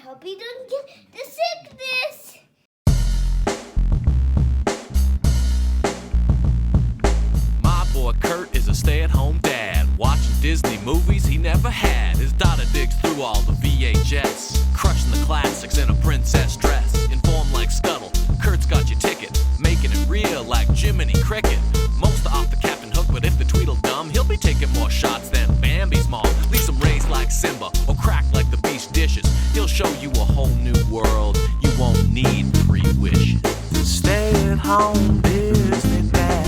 hope he doesn't get the sickness. My boy Kurt is a stay-at-home dad, watching Disney movies he never had. His daughter digs through all the VHS, crushing the classics in a princess dress. Informed like Scuttle, Kurt's got your ticket, making it real like Jiminy Cricket. Most are off the Captain Hook, but if the Tweedledum, he'll be taking more shots than Bambi's mom. Leave some raised like Simba, or cracked like the beast dishes. He'll show you a whole new world, you won't need 3 wishes. Stay-at-home Disney dad.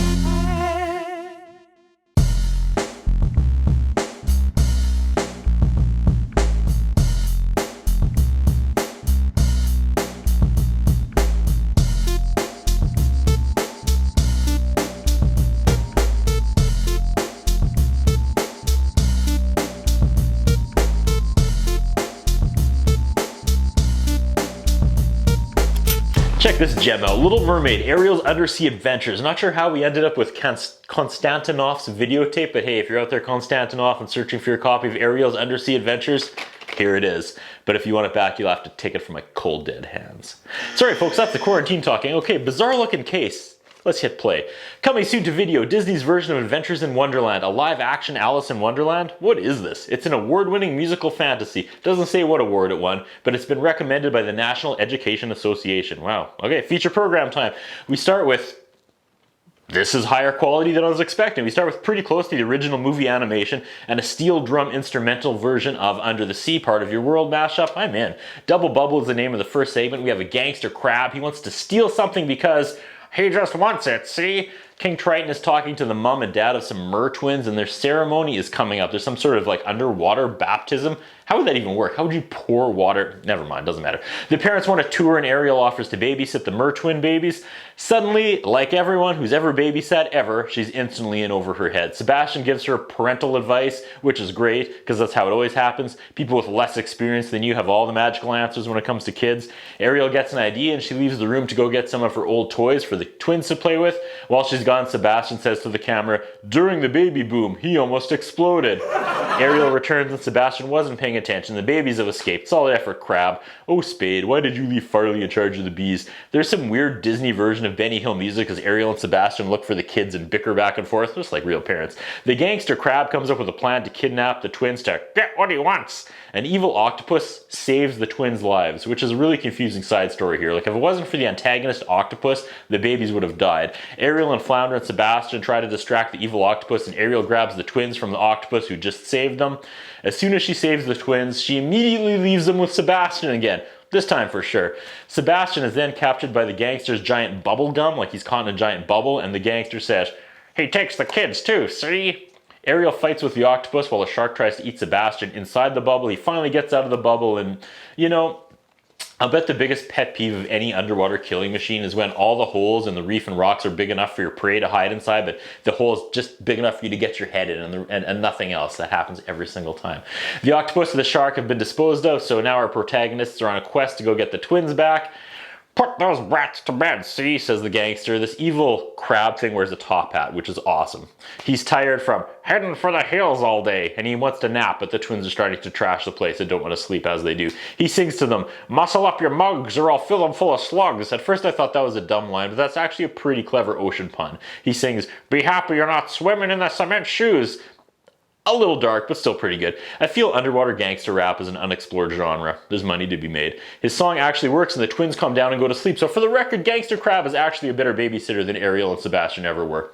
Check this gem out, Little Mermaid, Ariel's Undersea Adventures. Not sure how we ended up with Konstantinov's videotape, but hey, if you're out there, Konstantinov, and searching for your copy of Ariel's Undersea Adventures, here it is. But if you want it back, you'll have to take it from my cold dead hands. Sorry folks, that's the quarantine talking. Okay, bizarre looking case. Let's hit play. Coming soon to video, Disney's version of Adventures in Wonderland, a live-action Alice in Wonderland? What is this? It's an award-winning musical fantasy. Doesn't say what award it won, but it's been recommended by the National Education Association. Wow. Okay, feature program time. We start with... This is higher quality than I was expecting. We start with pretty close to the original movie animation and a steel drum instrumental version of Under the Sea, Part of Your World mashup. I'm in. Double Bubble is the name of the first segment. We have a gangster crab. He wants to steal something because... he just wants it, see? King Triton is talking to the mom and dad of some mer twins, and their ceremony is coming up. There's some sort of like underwater baptism. How would that even work? How would you pour water? Never mind, doesn't matter. The parents want a tour, and Ariel offers to babysit the mer twin babies. Suddenly, like everyone who's ever babysat ever, she's instantly in over her head. Sebastian gives her parental advice, which is great, because that's how it always happens. People with less experience than you have all the magical answers when it comes to kids. Ariel gets an idea, and she leaves the room to go get some of her old toys for the twins to play with. While she's gone, Sebastian says to the camera, "During the baby boom, he almost exploded." Ariel returns, and Sebastian wasn't paying attention. The babies have escaped. Solid effort, Crab. Oh, Spade, why did you leave Farley in charge of the bees? There's some weird Disney version of Benny Hill music as Ariel and Sebastian look for the kids and bicker back and forth, just like real parents. The gangster Crab comes up with a plan to kidnap the twins to get what he wants. An evil octopus saves the twins' lives, which is a really confusing side story here. Like, if it wasn't for the antagonist octopus, the babies would have died. Ariel and Flounder and Sebastian try to distract the evil octopus, and Ariel grabs the twins from the octopus who just saved them. As soon as she saves the twins, she immediately leaves them with Sebastian again. This time for sure. Sebastian is then captured by the gangster's giant bubble gum, like he's caught in a giant bubble, and the gangster says, "He takes the kids too, see?" Ariel fights with the octopus while a shark tries to eat Sebastian inside the bubble. He finally gets out of the bubble, and, you know, I'll bet the biggest pet peeve of any underwater killing machine is when all the holes in the reef and rocks are big enough for your prey to hide inside, but the hole is just big enough for you to get your head in, and nothing else. That happens every single time. The octopus and the shark have been disposed of, so now our protagonists are on a quest to go get the twins back. "Put those rats to bed, see," says the gangster. This evil crab thing wears a top hat, which is awesome. He's tired from heading for the hills all day, and he wants to nap, but the twins are starting to trash the place and don't want to sleep as they do. He sings to them, "Muscle up your mugs or I'll fill them full of slugs." At first I thought that was a dumb line, but that's actually a pretty clever ocean pun. He sings, "Be happy you're not swimming in the cement shoes." A little dark, but still pretty good. I feel underwater gangster rap is an unexplored genre. There's money to be made. His song actually works and the twins calm down and go to sleep. So for the record, Gangster Crab is actually a better babysitter than Ariel and Sebastian ever were.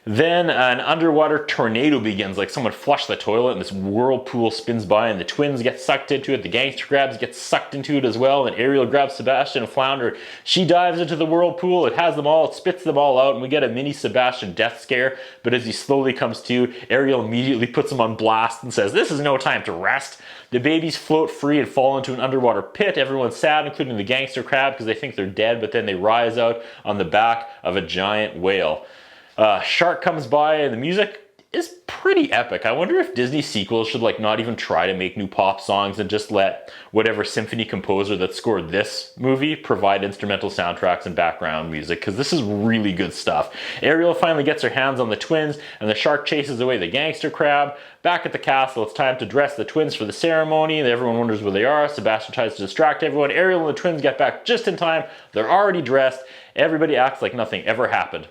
Then an underwater tornado begins, like someone flushed the toilet and this whirlpool spins by and the twins get sucked into it. The gangster crabs get sucked into it as well, and Ariel grabs Sebastian and Flounder. She dives into the whirlpool. It has them all. It spits them all out, and we get a mini Sebastian death scare. But as he slowly comes to, Ariel immediately puts him on blast and says, "This is no time to rest." The babies float free and fall into an underwater pit. Everyone's sad, including the gangster crab, because they think they're dead, but then they rise out on the back of a giant whale. Shark comes by, and the music is pretty epic. I wonder if Disney sequels should like not even try to make new pop songs and just let whatever symphony composer that scored this movie provide instrumental soundtracks and background music, because this is really good stuff. Ariel finally gets her hands on the twins and the shark chases away the gangster crab. Back at the castle, it's time to dress the twins for the ceremony. Everyone wonders where they are. Sebastian tries to distract everyone. Ariel and the twins get back just in time. They're already dressed. Everybody acts like nothing ever happened.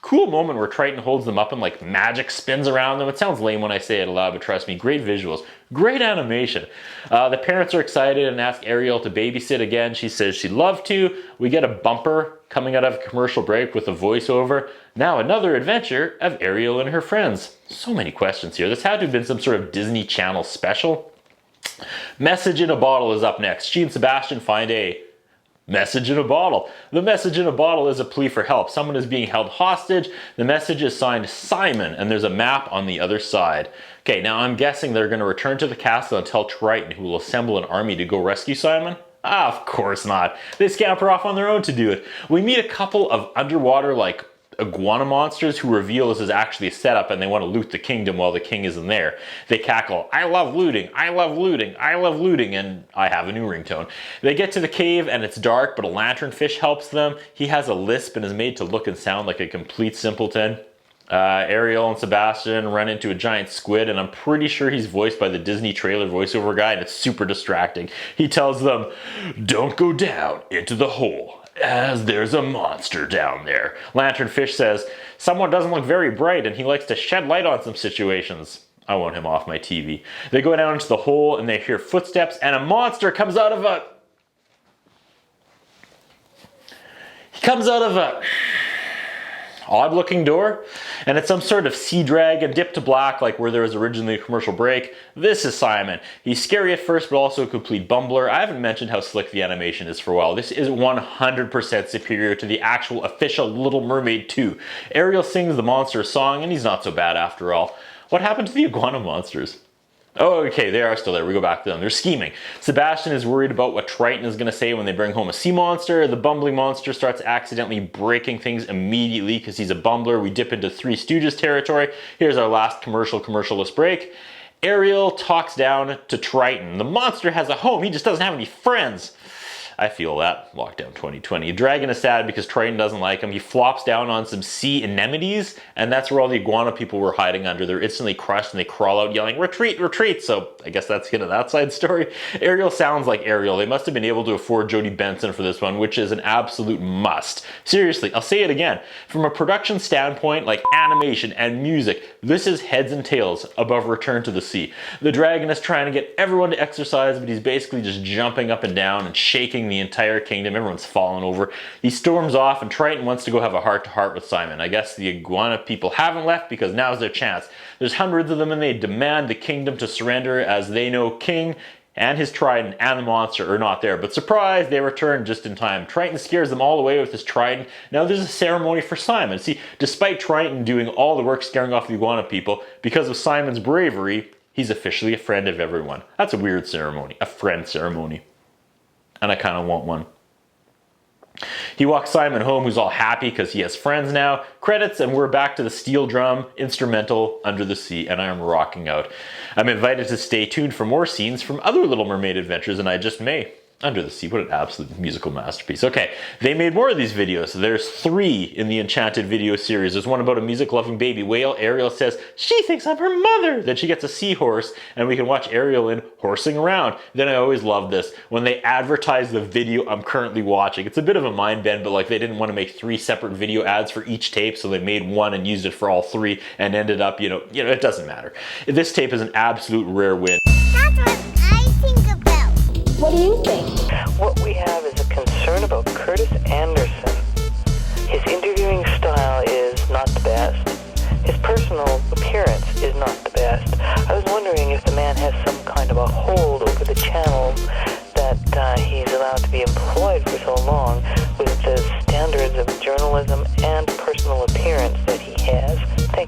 Cool moment where Triton holds them up and like magic spins around them. It sounds lame when I say it aloud, but trust me, great visuals, great animation. The parents are excited and ask Ariel to babysit again. She says she'd love to. We get a bumper coming out of a commercial break with a voiceover. Now another adventure of Ariel and her friends. So many questions here. This had to have been some sort of Disney Channel special. Message in a Bottle is up next. She and Sebastian find a message in a bottle. The message in a bottle is a plea for help. Someone is being held hostage. The message is signed Simon, and there's a map on the other side. Okay, now I'm guessing they're going to return to the castle and tell Triton, who will assemble an army to go rescue Simon. Ah, of course not. They scamper off on their own to do it. We meet a couple of underwater, like, iguana monsters who reveal this is actually a setup and they want to loot the kingdom while the king isn't there. They cackle, I love looting, I love looting, I love looting, and I have a new ringtone. They get to the cave and it's dark, but a lanternfish helps them. He has a lisp and is made to look and sound like a complete simpleton. Ariel and Sebastian run into a giant squid, and I'm pretty sure he's voiced by the Disney trailer voiceover guy, and it's super distracting. He tells them, don't go down into the hole, as there's a monster down there. Lanternfish says, someone doesn't look very bright and he likes to shed light on some situations. I want him off my TV. They go down into the hole and they hear footsteps and a monster comes out of a... He comes out of a odd looking door, and it's some sort of sea dragon dipped to black like where there was originally a commercial break. This is Simon. He's scary at first, but also a complete bumbler. I haven't mentioned how slick the animation is for a while. This is 100% superior to the actual official Little Mermaid 2. Ariel sings the monster song, and he's not so bad after all. What happened to the iguana monsters? Oh, okay, they are still there. We go back to them. They're scheming. Sebastian is worried about what Triton is going to say when they bring home a sea monster. The bumbling monster starts accidentally breaking things immediately because he's a bumbler. We dip into Three Stooges territory. Here's our last commercialist break. Ariel talks down to Triton. The monster has a home. He just doesn't have any friends. I feel that. Lockdown 2020. Dragon is sad because Triton doesn't like him. He flops down on some sea anemones, and that's where all the iguana people were hiding under. They're instantly crushed and they crawl out yelling, retreat, retreat. So I guess that's the end of that side story. Ariel sounds like Ariel. They must have been able to afford Jodie Benson for this one, which is an absolute must. Seriously, I'll say it again. From a production standpoint, like animation and music, this is heads and tails above Return to the Sea. The dragon is trying to get everyone to exercise, but he's basically just jumping up and down and shaking the entire kingdom. Everyone's falling over. He storms off and Triton wants to go have a heart-to-heart with Simon. I guess the iguana people haven't left because now's their chance. There's hundreds of them and they demand the kingdom to surrender as they know King and his trident and the monster are not there. But surprise, they return just in time. Triton scares them all away with his trident. Now there's a ceremony for Simon. See, despite Triton doing all the work scaring off the iguana people, because of Simon's bravery, he's officially a friend of everyone. That's a weird ceremony, a friend ceremony. And I kind of want one. He walks Simon home, who's all happy because he has friends now. Credits, and we're back to the steel drum instrumental Under the Sea, and I am rocking out. I'm invited to stay tuned for more scenes from other Little Mermaid adventures, and I just may. Under the Sea, what an absolute musical masterpiece. Okay, they made more of these videos. There's 3 in the Enchanted video series. There's one about a music-loving baby whale. Ariel says, she thinks I'm her mother. Then she gets a seahorse, and we can watch Ariel in horsing around. Then I always love this, when they advertise the video I'm currently watching. It's a bit of a mind bend, but like they didn't want to make 3 separate video ads for each tape, so they made one and used it for all 3, and ended up, you know, it doesn't matter. This tape is an absolute rare win. That's what I think about. What do you think? What we have is a concern about Curtis Anderson. His interviewing style is not the best. His personal appearance is not the best. I was wondering if the man has some kind of a hold over the channel that he's allowed to be employed for so long with the standards of journalism and personal appearance that he has. Thank you.